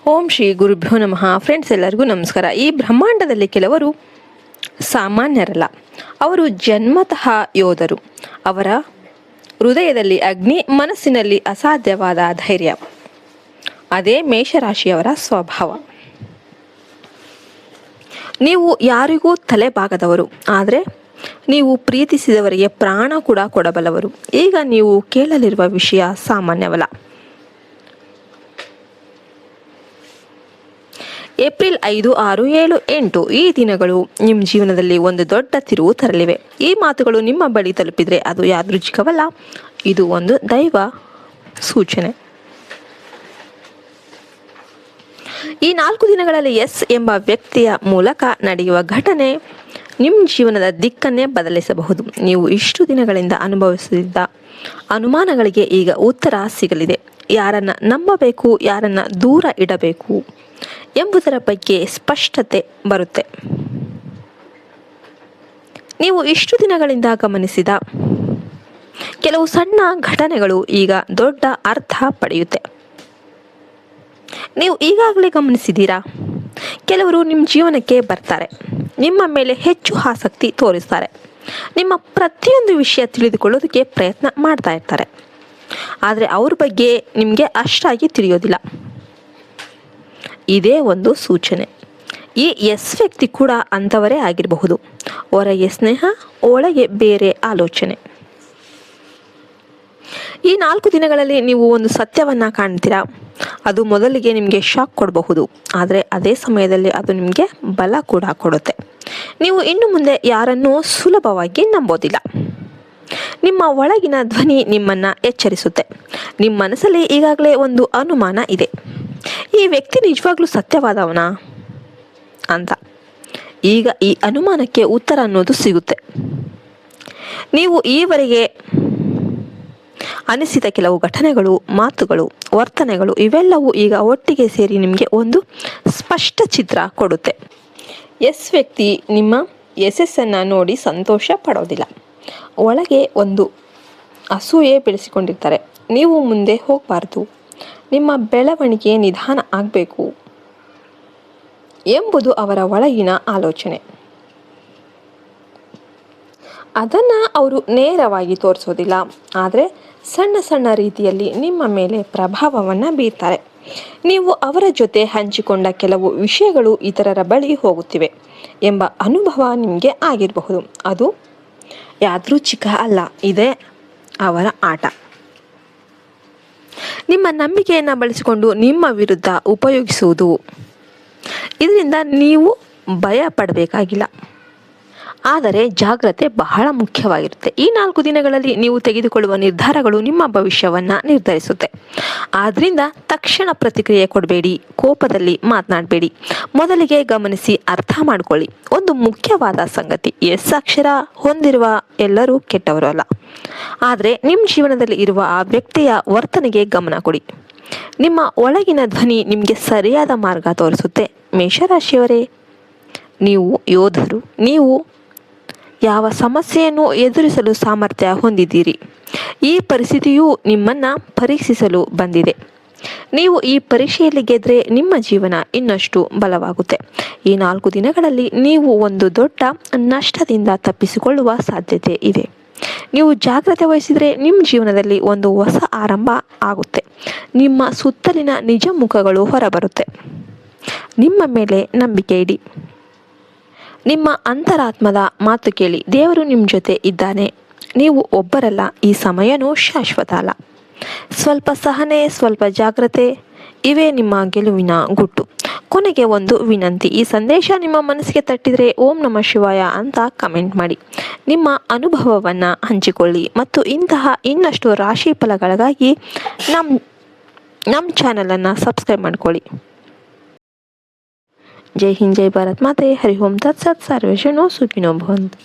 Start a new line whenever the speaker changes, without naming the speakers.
ಓಂ ಶ್ರೀ ಗುರುಭ್ಯೋ ನಮಃ. ಫ್ರೆಂಡ್ಸ್, ಎಲ್ಲರಿಗೂ ನಮಸ್ಕಾರ. ಈ ಬ್ರಹ್ಮಾಂಡದಲ್ಲಿ ಕೆಲವರು ಸಾಮಾನ್ಯರಲ್ಲ. ಅವರು ಜನ್ಮತಃ ಯೋಧರು. ಅವರ ಹೃದಯದಲ್ಲಿ ಅಗ್ನಿ, ಮನಸ್ಸಿನಲ್ಲಿ ಅಸಾಧ್ಯವಾದ ಧೈರ್ಯ. ಅದೇ ಮೇಷರಾಶಿಯವರ ಸ್ವಭಾವ. ನೀವು ಯಾರಿಗೂ ತಲೆಬಾಗದವರು, ಆದರೆ ನೀವು ಪ್ರೀತಿಸಿದವರಿಗೆ ಪ್ರಾಣ ಕೂಡ ಕೊಡಬಲ್ಲವರು. ಈಗ ನೀವು ಕೇಳಲಿರುವ ವಿಷಯ ಸಾಮಾನ್ಯವಲ್ಲ. ಏಪ್ರಿಲ್ 5, 6, 7, 8 ಈ ದಿನಗಳು ನಿಮ್ಮ ಜೀವನದಲ್ಲಿ ಒಂದು ದೊಡ್ಡ ತಿರುವು ತರಲಿವೆ. ಈ ಮಾತುಗಳು ನಿಮ್ಮ ಬಳಿ ತಲುಪಿದರೆ ಅದು ಯಾದೃಚ್ಛಿಕವಲ್ಲ, ಇದು ಒಂದು ದೈವ ಸೂಚನೆ. ಈ 4 ದಿನಗಳಲ್ಲಿ ಎಸ್ ಎಂಬ ವ್ಯಕ್ತಿಯ ಮೂಲಕ ನಡೆಯುವ ಘಟನೆ ನಿಮ್ಮ ಜೀವನದ ದಿಕ್ಕನ್ನೇ ಬದಲಿಸಬಹುದು. ನೀವು ಇಷ್ಟು ದಿನಗಳಿಂದ ಅನುಭವಿಸುತ್ತಿದ್ದ ಅನುಮಾನಗಳಿಗೆ ಈಗ ಉತ್ತರ ಸಿಗಲಿದೆ. ಯಾರನ್ನ ನಂಬಬೇಕು, ಯಾರನ್ನ ದೂರ ಇಡಬೇಕು ಎಂಬುದರ ಬಗ್ಗೆ ಸ್ಪಷ್ಟತೆ ಬರುತ್ತೆ. ನೀವು ಇಷ್ಟು ದಿನಗಳಿಂದ ಗಮನಿಸಿದ ಕೆಲವು ಸಣ್ಣ ಘಟನೆಗಳು ಈಗ ದೊಡ್ಡ ಅರ್ಥ ಪಡೆಯುತ್ತೆ. ನೀವು ಈಗಾಗಲೇ ಗಮನಿಸಿದ್ದೀರಾ, ಕೆಲವರು ನಿಮ್ಮ ಜೀವನಕ್ಕೆ ಬರ್ತಾರೆ, ನಿಮ್ಮ ಮೇಲೆ ಹೆಚ್ಚು ಆಸಕ್ತಿ ತೋರಿಸ್ತಾರೆ, ನಿಮ್ಮ ಪ್ರತಿಯೊಂದು ವಿಷಯ ತಿಳಿದುಕೊಳ್ಳೋದಕ್ಕೆ ಪ್ರಯತ್ನ ಮಾಡ್ತಾ ಇರ್ತಾರೆ. ಆದರೆ ಅವ್ರ ಬಗ್ಗೆ ನಿಮಗೆ ಅಷ್ಟಾಗಿ ತಿಳಿಯೋದಿಲ್ಲ. ಇದೇ ಒಂದು ಸೂಚನೆ. ಈ ಎಸ್ ವ್ಯಕ್ತಿ ಕೂಡ ಅಂಥವರೇ ಆಗಿರಬಹುದು. ಹೊರಗೆ ಸ್ನೇಹ, ಒಳಗೆ ಬೇರೆ ಆಲೋಚನೆ. ಈ 4 ದಿನಗಳಲ್ಲಿ ನೀವು ಒಂದು ಸತ್ಯವನ್ನು ಕಾಣ್ತೀರಾ. ಅದು ಮೊದಲಿಗೆ ನಿಮಗೆ ಶಾಕ್ ಕೊಡಬಹುದು, ಆದರೆ ಅದೇ ಸಮಯದಲ್ಲಿ ಅದು ನಿಮಗೆ ಬಲ ಕೂಡ ಕೊಡುತ್ತೆ. ನೀವು ಇನ್ನು ಮುಂದೆ ಯಾರನ್ನೂ ಸುಲಭವಾಗಿ ನಂಬೋದಿಲ್ಲ. ನಿಮ್ಮ ಒಳಗಿನ ಧ್ವನಿ ನಿಮ್ಮನ್ನು ಎಚ್ಚರಿಸುತ್ತೆ. ನಿಮ್ಮ ಮನಸ್ಸಲ್ಲಿ ಈಗಾಗಲೇ ಒಂದು ಅನುಮಾನ ಇದೆ, ಈ ವ್ಯಕ್ತಿ ನಿಜವಾಗ್ಲೂ ಸತ್ಯವಾದವನಾ ಅಂತ. ಈಗ ಈ ಅನುಮಾನಕ್ಕೆ ಉತ್ತರ ಅನ್ನೋದು ಸಿಗುತ್ತೆ. ನೀವು ಈವರೆಗೆ ಅನಿಸಿದ ಕೆಲವು ಘಟನೆಗಳು, ಮಾತುಗಳು, ವರ್ತನೆಗಳು ಇವೆಲ್ಲವೂ ಈಗ ಒಟ್ಟಿಗೆ ಸೇರಿ ನಿಮಗೆ ಒಂದು ಸ್ಪಷ್ಟ ಚಿತ್ರ ಕೊಡುತ್ತೆ. ಎಸ್ ವ್ಯಕ್ತಿ ನಿಮ್ಮ ಯಶಸ್ಸನ್ನು ನೋಡಿ ಸಂತೋಷ ಪಡೋದಿಲ್ಲ. ಒಳಗೆ ಒಂದು ಅಸೂಯೆ ಬೆಳೆಸಿಕೊಂಡಿರ್ತಾರೆ. ನೀವು ಮುಂದೆ ಹೋಗಬಾರ್ದು, ನಿಮ್ಮ ಬೆಳವಣಿಗೆ ನಿಧಾನ ಆಗಬೇಕು ಎಂಬುದು ಅವರ ಒಳಗಿನ ಆಲೋಚನೆ. ಅದನ್ನು ಅವರು ನೇರವಾಗಿ ತೋರಿಸೋದಿಲ್ಲ, ಆದರೆ ಸಣ್ಣ ಸಣ್ಣ ರೀತಿಯಲ್ಲಿ ನಿಮ್ಮ ಮೇಲೆ ಪ್ರಭಾವವನ್ನು ಬೀರ್ತಾರೆ. ನೀವು ಅವರ ಜೊತೆ ಹಂಚಿಕೊಂಡ ಕೆಲವು ವಿಷಯಗಳು ಇತರರ ಬಳಿ ಹೋಗುತ್ತಿವೆ ಎಂಬ ಅನುಭವ ನಿಮಗೆ ಆಗಿರಬಹುದು. ಅದು ಯಾದೃಚ್ಛಿಕ ಅಲ್ಲ, ಇದೇ ಅವರ ಆಟ. ನಿಮ್ಮ ನಂಬಿಕೆಯನ್ನು ಬಳಸಿಕೊಂಡು ನಿಮ್ಮ ವಿರುದ್ಧ ಉಪಯೋಗಿಸುವುದು. ಇದರಿಂದ ನೀವು ಭಯ ಪಡಬೇಕಾಗಿಲ್ಲ, ಆದರೆ ಜಾಗ್ರತೆ ಬಹಳ ಮುಖ್ಯವಾಗಿರುತ್ತೆ. ಈ 4 ದಿನಗಳಲ್ಲಿ ನೀವು ತೆಗೆದುಕೊಳ್ಳುವ ನಿರ್ಧಾರಗಳು ನಿಮ್ಮ ಭವಿಷ್ಯವನ್ನು ನಿರ್ಧರಿಸುತ್ತೆ. ಆದ್ದರಿಂದ ತಕ್ಷಣ ಪ್ರತಿಕ್ರಿಯೆ ಕೊಡಬೇಡಿ, ಕೋಪದಲ್ಲಿ ಮಾತನಾಡಬೇಡಿ. ಮೊದಲಿಗೆ ಗಮನಿಸಿ ಅರ್ಥ ಮಾಡಿಕೊಳ್ಳಿ. ಒಂದು ಮುಖ್ಯವಾದ ಸಂಗತಿ, ಎಸ್ ಅಕ್ಷರ ಹೊಂದಿರುವ ಎಲ್ಲರೂ ಕೆಟ್ಟವರು ಅಲ್ಲ, ಆದರೆ ನಿಮ್ಮ ಜೀವನದಲ್ಲಿ ಇರುವ ಆ ವ್ಯಕ್ತಿಯ ವರ್ತನೆಗೆ ಗಮನ ಕೊಡಿ. ನಿಮ್ಮ ಒಳಗಿನ ಧ್ವನಿ ನಿಮಗೆ ಸರಿಯಾದ ಮಾರ್ಗ ತೋರಿಸುತ್ತೆ. ಮೇಷರಾಶಿಯವರೇ, ನೀವು ಯೋಧರು. ನೀವು ಯಾವ ಸಮಸ್ಯೆಯನ್ನು ಎದುರಿಸಲು ಸಾಮರ್ಥ್ಯ ಹೊಂದಿದ್ದೀರಿ. ಈ ಪರಿಸ್ಥಿತಿಯು ನಿಮ್ಮನ್ನು ಪರೀಕ್ಷಿಸಲು ಬಂದಿದೆ. ನೀವು ಈ ಪರೀಕ್ಷೆಯಲ್ಲಿ ಗೆದ್ದರೆ ನಿಮ್ಮ ಜೀವನ ಇನ್ನಷ್ಟು ಬಲವಾಗುತ್ತೆ. ಈ 4 ದಿನಗಳಲ್ಲಿ ನೀವು ಒಂದು ದೊಡ್ಡ ನಷ್ಟದಿಂದ ತಪ್ಪಿಸಿಕೊಳ್ಳುವ ಸಾಧ್ಯತೆ ಇದೆ. ನೀವು ಜಾಗ್ರತೆ ವಹಿಸಿದರೆ ನಿಮ್ಮ ಜೀವನದಲ್ಲಿ ಒಂದು ಹೊಸ ಆರಂಭ ಆಗುತ್ತೆ. ನಿಮ್ಮ ಸುತ್ತಲಿನ ನಿಜ ಮುಖಗಳು ಹೊರಬರುತ್ತೆ. ನಿಮ್ಮ ಮೇಲೆ ನಂಬಿಕೆ ಇಡಿ. ನಿಮ್ಮ ಅಂತರಾತ್ಮದ ಮಾತು ಕೇಳಿ. ದೇವರು ನಿಮ್ಮ ಜೊತೆ ಇದ್ದಾನೆ. ನೀವು ಒಬ್ಬರಲ್ಲ, ಈ ಸಮಯನೂ ಶಾಶ್ವತ ಅಲ್ಲ. ಸ್ವಲ್ಪ ಸಹನೆ, ಸ್ವಲ್ಪ ಜಾಗ್ರತೆ, ಇವೇ ನಿಮ್ಮ ಗೆಲುವಿನ ಗುಟ್ಟು. ಕೊನೆಗೆ ಒಂದು ವಿನಂತಿ, ಈ ಸಂದೇಶ ನಿಮ್ಮ ಮನಸ್ಸಿಗೆ ತಟ್ಟಿದರೆ ಓಂ ನಮಃ ಶಿವಾಯ ಅಂತ ಕಮೆಂಟ್ ಮಾಡಿ. ನಿಮ್ಮ ಅನುಭವವನ್ನು ಹಂಚಿಕೊಳ್ಳಿ ಮತ್ತು ಇಂತಹ ಇನ್ನಷ್ಟು ರಾಶಿ ಫಲಗಳಿಗಾಗಿ ನಮ್ಮ ಚಾನಲನ್ನು ಸಬ್ಸ್ಕ್ರೈಬ್ ಮಾಡ್ಕೊಳ್ಳಿ. ಜೈ ಹಿಂದ್, ಜೈ ಭಾರತ್ ಮಾತೆ. ಹರಿ ಓಂ ತತ್ಸತ್. ಸರ್ವೇ ಜನೋ ಸುಖಿನೋ ಭವಂತು.